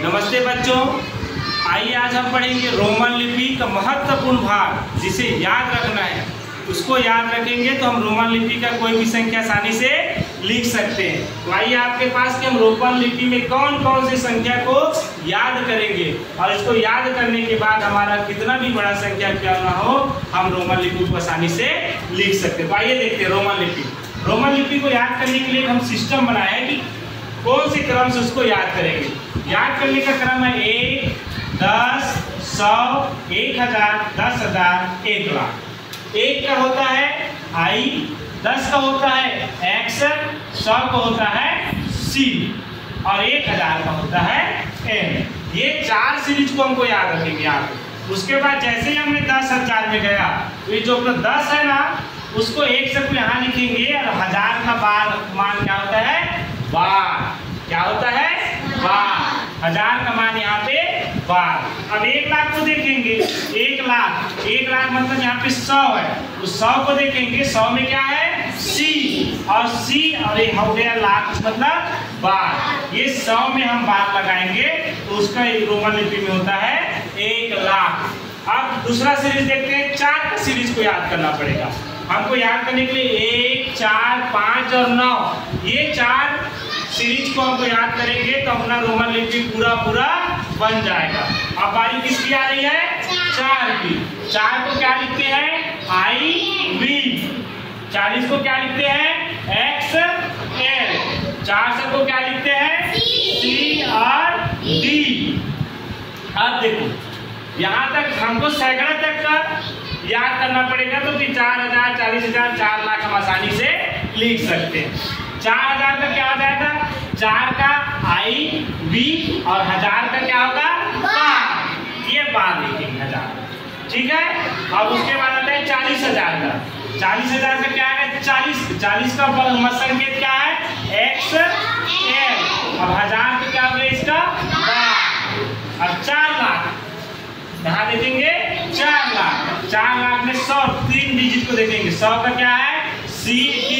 नमस्ते बच्चों, आइए आज हम पढ़ेंगे रोमन लिपि का महत्वपूर्ण भाग जिसे याद रखना है। उसको याद रखेंगे तो हम रोमन लिपि का कोई भी संख्या आसानी से लिख सकते हैं। तो आइए आपके पास कि हम रोमन लिपि में कौन कौन सी संख्या को याद करेंगे और इसको याद करने के बाद हमारा कितना भी बड़ा संख्या क्यों ना हो, हम रोमन लिपि को आसानी से लिख सकते हैं। तो आइए देखते हैं रोमन लिपि। रोमन लिपि को याद करने के लिए हम सिस्टम बनाए हैं कि कौन से क्रम से उसको याद करेंगे। याद करने का क्रम है 1, 10, 100, 1000, 10,000, 1 लाख। 1 का होता है I, 10 का होता है X, 100 का होता है C और 1000 का होता है M। ये 4 सीरीज को हमको याद रखेंगे यहाँ पे। उसके बाद जैसे ही हमने 10,000 में गया तो ये जो अपना 10 है ना, उसको 1 से यहाँ लिखेंगे और 1000 का मान क्या होता है? बार। क्या होता है? बार। 1000 का मान यहाँ पे बार। अब 1 लाख को देखेंगे। 1 लाख मतलब यहाँ पे 100 है, तो 100 को देखेंगे। 100 में क्या है? C और C और ये हो गया लाख मतलब बार। ये 100 में हम बार लगाएंगे तो उसका रोमन लिपि में होता है 1 लाख। अब दूसरा सीरीज देखते हैं। 4 का सीरीज को याद करना पड़ेगा हमको। याद करने के लिए 1, 4, 5 और 9, ये 4 सीरीज को हमको याद करेंगे तो अपना रोमन लिपि पूरा बन जाएगा। अब बारी किसकी आ रही है? 4 की। 4 को क्या लिखते हैं? I, V। 40 को क्या लिखते हैं? X, L। 400 को क्या लिखते हैं? C और D। अब देखो यहाँ तक हमको सैकड़ा तक का याद करना पड़ेगा तो 4000, 40,000, 4 लाख हम आसानी से लिख सकते हैं। 4000 का क्या हो जाएगा? 4 का I, V और 1000 का क्या होगा? बार। ये बार लिखेंगे 1000। ठीक है। अब उसके बाद आता है 40,000 का। 40,000 का क्या है? 40 का संकेत क्या है? X, L। अब 1000 का क्या होगा? इसका बार। अब 4 लाख यहाँ देखेंगे 4 लाख। 4 लाख में 100 3 डिजिट को देखेंगे। 100 का क्या है? CD,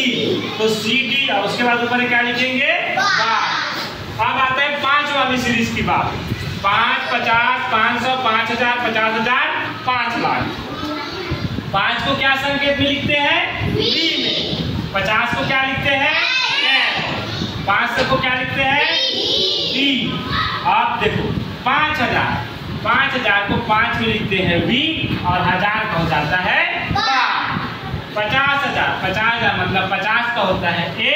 तो CD और उसके बाद ऊपर क्या लिखेंगे? बार। अब आता है 5 वाली सीरीज की बात। 5, 50, 500, 5000, 50,000, 5 लाख। 5 को क्या संकेत में लिखते हैं? V में। 50 को क्या लिखते हैं? L। 500 को क्या लिखते हैं? D। अब देखो 5000 को 5 में लिखते हैं V और 1000 का हो जाता है बार। 50,000 मतलब 50 का होता है L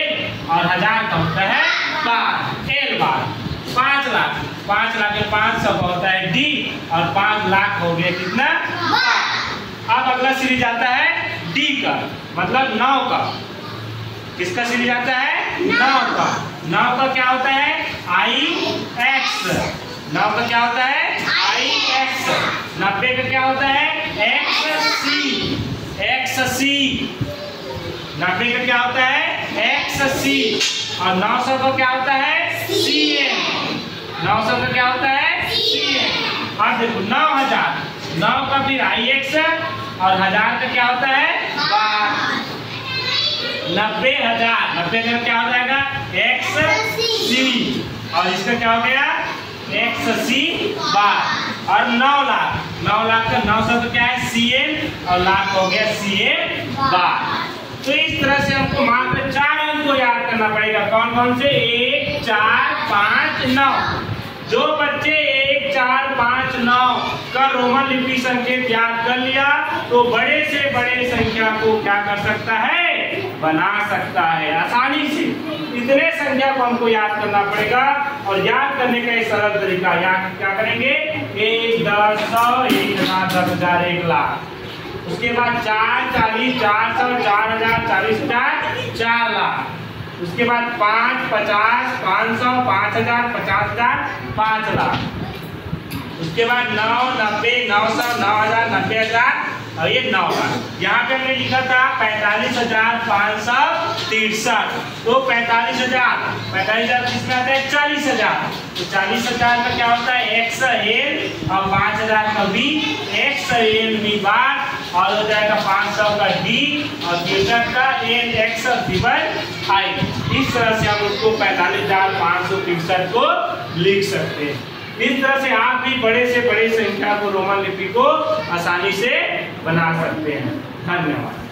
और 1000 का होता है बार। L बार। 5 लाख में 500 का होता है D और 5 लाख हो गया कितना? बार। अब अगला सीरीज आता है D का, मतलब 9 का। किसका सीरीज आता है? 9 का। 9 का क्या होता है? IX। 9 का क्या होता है? IX। 90 का क्या होता है? XC। 90 का क्या होता है? XC। और 900 का क्या होता है? CM। 900 का क्या होता है? CM। अब देखो 9000, 9 का फिर IX और 1000 का क्या होता है? बार। 90,000 का क्या हो जाएगा? XC और इसका क्या हो गया? XC बार। और 9 लाख का 900 का क्या है? CM और लाख हो गया CM बार। तो इस तरह से हमको मात्र 4 अंक को याद करना पड़ेगा। कौन कौन से? 1, 4, 5, 9। जो बच्चे 1, 4, 5, 9 का रोमन लिपि संकेत याद कर लिया तो बड़े से बड़े संख्या को क्या कर सकता है? बना सकता है आसानी से। इतने संख्या को हमको याद करना पड़ेगा और याद करने का एक सरल तरीका याद क्या करेंगे? 1, 10, 100, 1,000, 10,000, 1 लाख। उसके बाद 4, 40, 400, 4,000, 40,000, 4 लाख। उसके बाद 5, 50, 500, 5,000, 50,000, 5 लाख। उसके बाद 9, 90, 900, 9,000, 90,000 और ये 9 लाख। यहाँ पे हमने लिखा था 45,563। तो 45,000 किसमें आता है? 40,000। तो 40,000 का क्या होता है? XL और 5,000 का V। XLV बार और हो जाएगा 500 का D और 63 का LX I। इस तरह से हम उसको 45,563 को लिख सकते हैं। इस तरह से आप भी बड़े से बड़े संख्या को रोमन लिपि को आसानी से बना सकते हैं। धन्यवाद।